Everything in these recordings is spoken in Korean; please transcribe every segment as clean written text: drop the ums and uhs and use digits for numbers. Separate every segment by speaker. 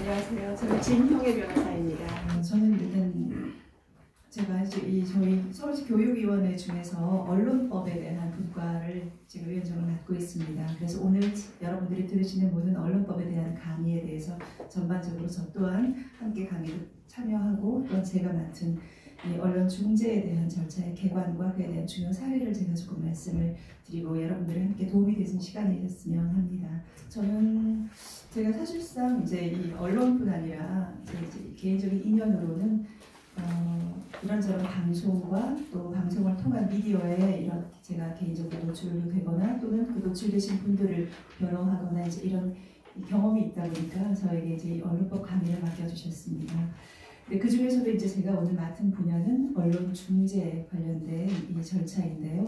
Speaker 1: 안녕하세요. 저는 진형의 변호사입니다.
Speaker 2: 저는 일단 제가 이제 저희 서울시 교육위원회 중에서 언론법에 대한 분과를 지금 위원장을 맡고 있습니다. 그래서 오늘 여러분들이 들으시는 모든 언론법에 대한 강의에 대해서 전반적으로 저 또한 함께 강의를 참여하고 또 제가 맡은 이 언론 중재에 대한 절차의 개관과 그에 대한 중요 사례를 제가 조금 말씀을 드리고 여러분들이 함께 도움이 되는 시간이 됐으면 합니다. 제가 사실상 이제 이 언론뿐 아니라 이제 개인적인 인연으로는 이런저런 방송과 또 방송을 통한 미디어에 이런 제가 개인적으로 노출되거나 또는 그 노출되신 분들을 변호하거나 이제 이런 경험이 있다 보니까 저에게 이제 언론법 강의를 맡겨주셨습니다. 네, 그 중에서도 이제 제가 오늘 맡은 분야는 언론 중재 관련된 이 절차인데요.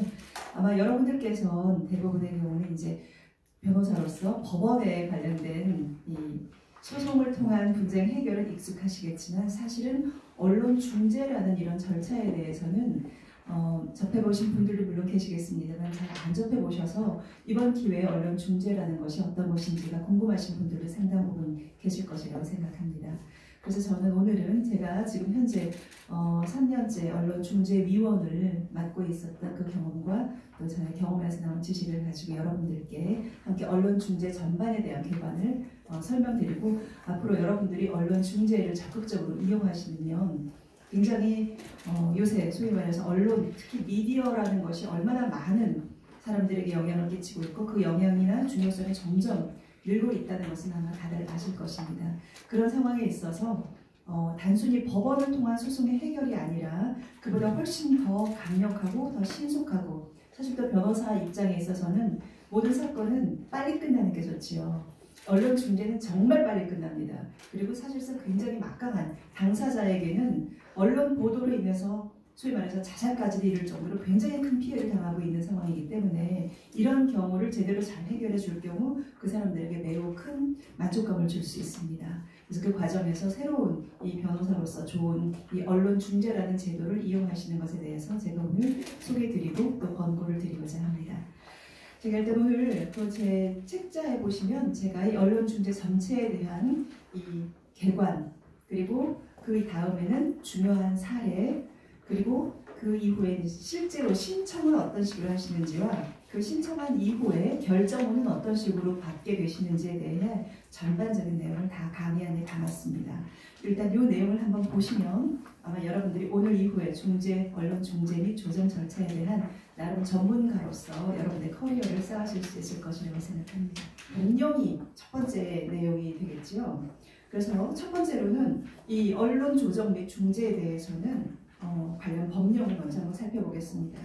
Speaker 2: 아마 여러분들께서는 대부분의 경우는 이제 변호사로서 법원에 관련된 이 소송을 통한 분쟁 해결은 익숙하시겠지만 사실은 언론 중재라는 이런 절차에 대해서는 접해보신 분들도 물론 계시겠습니다만 잘 안 접해보셔서 이번 기회에 언론 중재라는 것이 어떤 것인지가 궁금하신 분들도 상당 부분 계실 것이라고 생각합니다. 그래서 저는 오늘은 제가 지금 현재 3년째 언론중재위원을 맡고 있었던 그 경험과 또 저의 경험에서 나온 지식을 가지고 여러분들께 함께 언론중재 전반에 대한 개관을 설명드리고 앞으로 여러분들이 언론중재를 적극적으로 이용하시면 굉장히 요새 소위 말해서 언론, 특히 미디어라는 것이 얼마나 많은 사람들에게 영향을 끼치고 있고 그 영향이나 중요성이 점점 늘고 있다는 것은 아마 다들 아실 것입니다. 그런 상황에 있어서 단순히 법원을 통한 소송의 해결이 아니라 그보다 훨씬 더 강력하고 더 신속하고 사실 또 변호사 입장에 있어서는 모든 사건은 빨리 끝나는 게 좋지요. 언론 중재는 정말 빨리 끝납니다. 그리고 사실상 굉장히 막강한 당사자에게는 언론 보도로 인해서 소위 말해서 자살까지 이를 정도로 굉장히 큰 피해를 당하고 있는 상황이기 때문에 이런 경우를 제대로 잘 해결해 줄 경우 그 사람들에게 매우 큰 만족감을 줄 수 있습니다. 그래서 그 과정에서 새로운 이 변호사로서 좋은 이 언론 중재라는 제도를 이용하시는 것에 대해서 제가 오늘 소개드리고 또 권고를 드리고자 합니다. 제가 일단 오늘 또 제 책자에 보시면 제가 이 언론 중재 전체에 대한 이 개관 그리고 그 다음에는 중요한 사례 그리고 그 이후에 실제로 신청을 어떤 식으로 하시는지와 그 신청한 이후에 결정은 어떤 식으로 받게 되시는지에 대해 전반적인 내용을 다 강의 안에 담았습니다. 일단 이 내용을 한번 보시면 아마 여러분들이 오늘 이후에 중재, 언론 중재 및 조정 절차에 대한 나름 전문가로서 여러분의 커리어를 쌓으실 수 있을 것이라고 생각합니다. 운영이 첫 번째 내용이 되겠죠. 그래서 첫 번째로는 이 언론 조정 및 중재에 대해서는 관련 법령을 먼저 한번 살펴보겠습니다.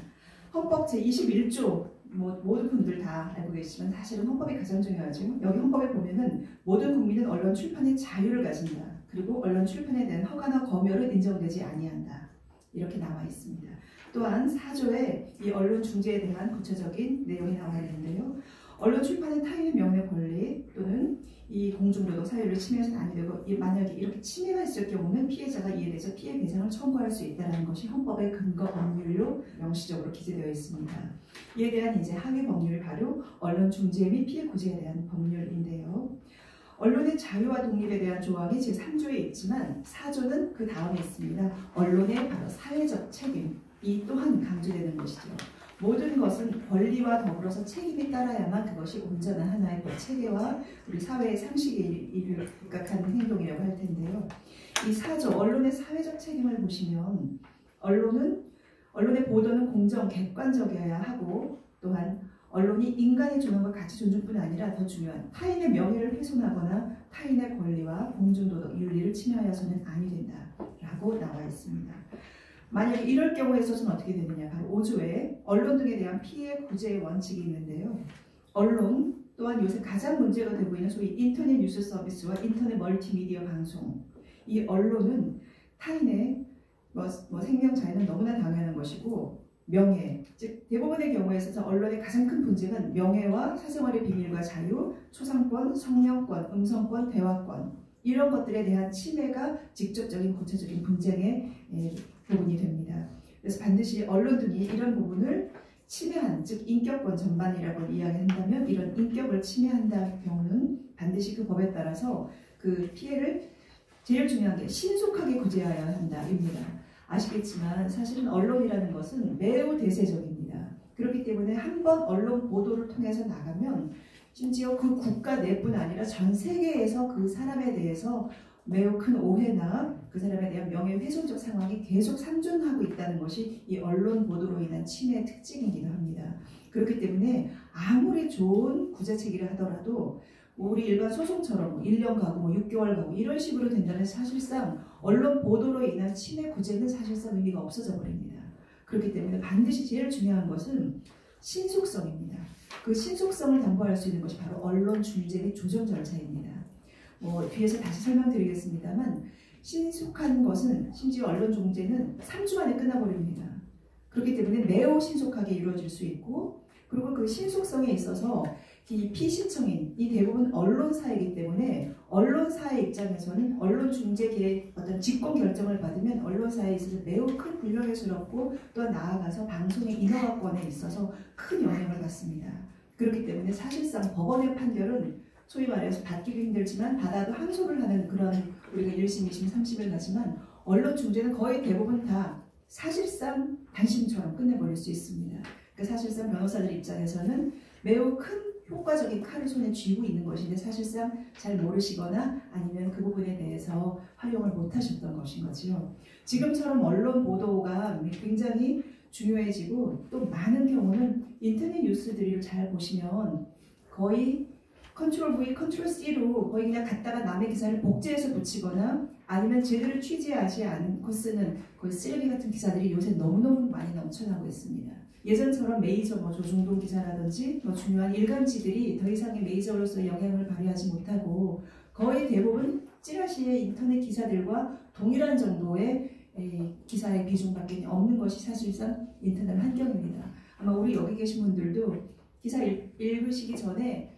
Speaker 2: 헌법 제21조 모든 분들 다 알고 계시지만 사실은 헌법이 가장 중요하죠. 여기 헌법에 보면은 모든 국민은 언론 출판의 자유를 가진다. 그리고 언론 출판에 대한 허가나 검열은 인정되지 아니한다. 이렇게 나와 있습니다. 또한 4조에 이 언론 중재에 대한 구체적인 내용이 나와 있는데요. 언론 출판은 타인의 명예 권리 또는 이 공중도덕 사유를 침해해서는 아니 되고 만약에 이렇게 침해가 있을 경우는 피해자가 이에 대해서 피해 배상을 청구할 수 있다는 것이 헌법의 근거 법률로 명시적으로 기재되어 있습니다. 이에 대한 이제 하위 법률 바로 언론 중재 및 피해 구제에 대한 법률인데요. 언론의 자유와 독립에 대한 조항이 제3조에 있지만 4조는 그 다음에 있습니다. 언론의 바로 사회적 책임 이 또한 강조되는 것이죠. 모든 것은 권리와 더불어서 책임이 따라야만 그것이 온전한 하나의 체계와 우리 사회의 상식에 입각하는 행동이라고 할 텐데요. 이 4조 언론의 사회적 책임을 보시면 언론의 보도는 공정, 객관적이어야 하고 또한 언론이 인간의 존엄과 가치 존중뿐 아니라 더 중요한 타인의 명예를 훼손하거나 타인의 권리와 공중도덕, 윤리를 침해하여서는 아니 된다라고 나와 있습니다. 만약에 이럴 경우에 있어서는 어떻게 되느냐. 바로 5조에 언론 등에 대한 피해 구제의 원칙이 있는데요. 언론 또한 요새 가장 문제가 되고 있는 소위 인터넷 뉴스 서비스와 인터넷 멀티미디어 방송 이 언론은 타인의 생명 자유는 너무나 당연한 것이고 명예, 즉 대부분의 경우에 있어서 언론의 가장 큰 분쟁은 명예와 사생활의 비밀과 자유, 초상권, 성명권, 음성권, 대화권 이런 것들에 대한 침해가 직접적인 구체적인 분쟁의 부분이 됩니다. 그래서 반드시 언론 등이 이런 부분을 침해한, 즉 인격권 전반이라고 이야기한다면 이런 인격을 침해한다는 경우는 반드시 그 법에 따라서 그 피해를 제일 중요한 게 신속하게 구제하여야 한다입니다. 아시겠지만 사실은 언론이라는 것은 매우 대세적입니다. 그렇기 때문에 한번 언론 보도를 통해서 나가면 심지어 그 국가 내뿐 아니라 전 세계에서 그 사람에 대해서 매우 큰 오해나 그 사람에 대한 명예훼손적 상황이 계속 상존하고 있다는 것이 이 언론 보도로 인한 침해의 특징이기도 합니다. 그렇기 때문에 아무리 좋은 구제책이라 하더라도 우리 일반 소송처럼 1년 가고 6개월 가고 이런 식으로 된다면 사실상 언론 보도로 인한 침해 구제는 사실상 의미가 없어져 버립니다. 그렇기 때문에 반드시 제일 중요한 것은 신속성입니다. 그 신속성을 담보할 수 있는 것이 바로 언론 중재 및 조정 절차입니다. 뒤에서 다시 설명드리겠습니다만 신속한 것은 심지어 언론 중재는 3주 만에 끝나버립니다. 그렇기 때문에 매우 신속하게 이루어질 수 있고 그리고 그 신속성에 있어서 이 피신청인이 대부분 언론사이기 때문에 언론사의 입장에서는 언론 중재계의 어떤 직권 결정을 받으면 언론사에 있어서 매우 큰 불명예스럽고 또 나아가서 방송의 인허가권에 있어서 큰 영향을 받습니다. 그렇기 때문에 사실상 법원의 판결은 소위 말해서 받기도 힘들지만 받아도 항소를 하는 그런 우리가 1심, 2심, 3심을 가지만 언론 중재는 거의 대부분 다 사실상 단심처럼 끝내버릴 수 있습니다. 그러니까 사실상 변호사들 입장에서는 매우 큰 효과적인 칼을 손에 쥐고 있는 것인데 사실상 잘 모르시거나 아니면 그 부분에 대해서 활용을 못하셨던 것인 거지요. 지금처럼 언론 보도가 굉장히 중요해지고 또 많은 경우는 인터넷 뉴스들을 잘 보시면 거의 컨트롤 V, 컨트롤 C로 거의 그냥 갖다가 남의 기사를 복제해서 붙이거나 아니면 제대로 취재하지 않고 쓰는 거의 쓰레기 같은 기사들이 요새 너무너무 많이 넘쳐나고 있습니다. 예전처럼 메이저 조중동 기사라든지 중요한 일간지들이 더 이상의 메이저로서 영향을 발휘하지 못하고 거의 대부분 찌라시의 인터넷 기사들과 동일한 정도의 기사의 비중밖에 없는 것이 사실상 인터넷 환경입니다. 아마 우리 여기 계신 분들도 기사 읽으시기 전에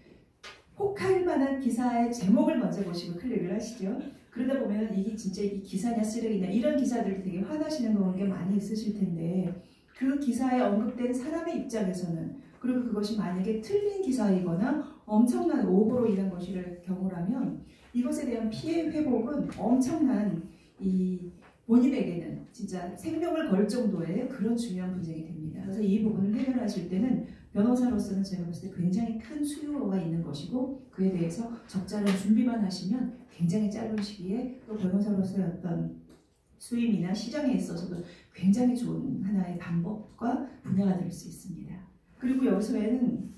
Speaker 2: 혹할 만한 기사의 제목을 먼저 보시고 클릭을 하시죠. 그러다 보면 이게 진짜 이 기사냐 쓰레기냐 이런 기사들도 되게 화나시는 경우가 많이 있으실 텐데 그 기사에 언급된 사람의 입장에서는 그리고 그것이 만약에 틀린 기사이거나 엄청난 오보로 인한 것일 경우라면 이것에 대한 피해 회복은 엄청난 이 본인에게는 진짜 생명을 걸 정도의 그런 중요한 분쟁이 됩니다. 그래서 이 부분을 해결하실 때는 변호사로서는 제가 봤을 때 굉장히 큰 수요가 있는 것이고 그에 대해서 적절한 준비만 하시면 굉장히 짧은 시기에 또 변호사로서의 어떤 수임이나 시장에 있어서도 굉장히 좋은 하나의 방법과 분야가 될 수 있습니다. 그리고 여기서에는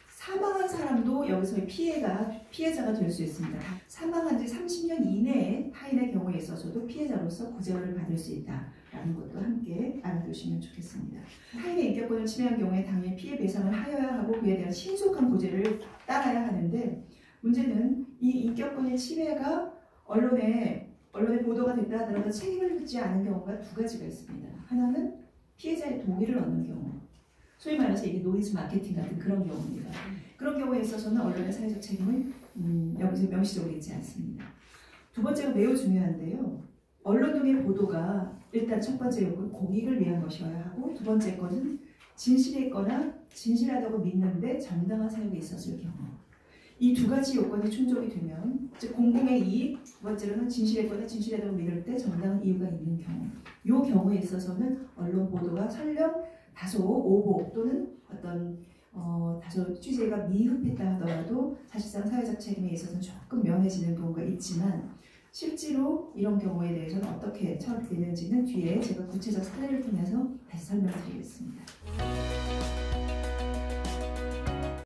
Speaker 2: 사망한 사람도 여기서의 피해자가 될 수 있습니다. 사망한 지 30년 이내에 타인의 경우에 있어서도 피해자로서 구제를 받을 수 있다라는 것도 함께 알아두시면 좋겠습니다. 타인의 인격권을 침해한 경우에 당연히 피해 배상을 하여야 하고 그에 대한 신속한 구제를 따라야 하는데 문제는 이 인격권의 침해가 언론에 보도가 됐다 하더라도 책임을 묻지 않은 경우가 두 가지가 있습니다. 하나는 피해자의 동의를 얻는 경우. 소위 말해서 이게 노이즈 마케팅 같은 그런 경우입니다. 그런 경우에 있어서는 언론의 사회적 책임은 여기서 명시적으로 있지 않습니다. 두 번째가 매우 중요한데요. 언론 등의 보도가 일단 첫 번째 요건 공익을 위한 것이어야 하고 두 번째 것은 진실했거나 진실하다고 믿는데 정당한 사유가 있었을 경우. 이 두 가지 요건이 충족이 되면 즉 공공의 이익, 두 번째로는 진실했거나 진실하다고 믿을 때 정당한 이유가 있는 경우. 이 경우에 있어서는 언론 보도가 설령 다소 오보 또는 어떤 다소 취재가 미흡했다 하더라도 사실상 사회적 책임에 있어서는 조금 면해지는 경우가 있지만 실제로 이런 경우에 대해서는 어떻게 처리되는지는 뒤에 제가 구체적 사례를 통해서 다시 설명드리겠습니다.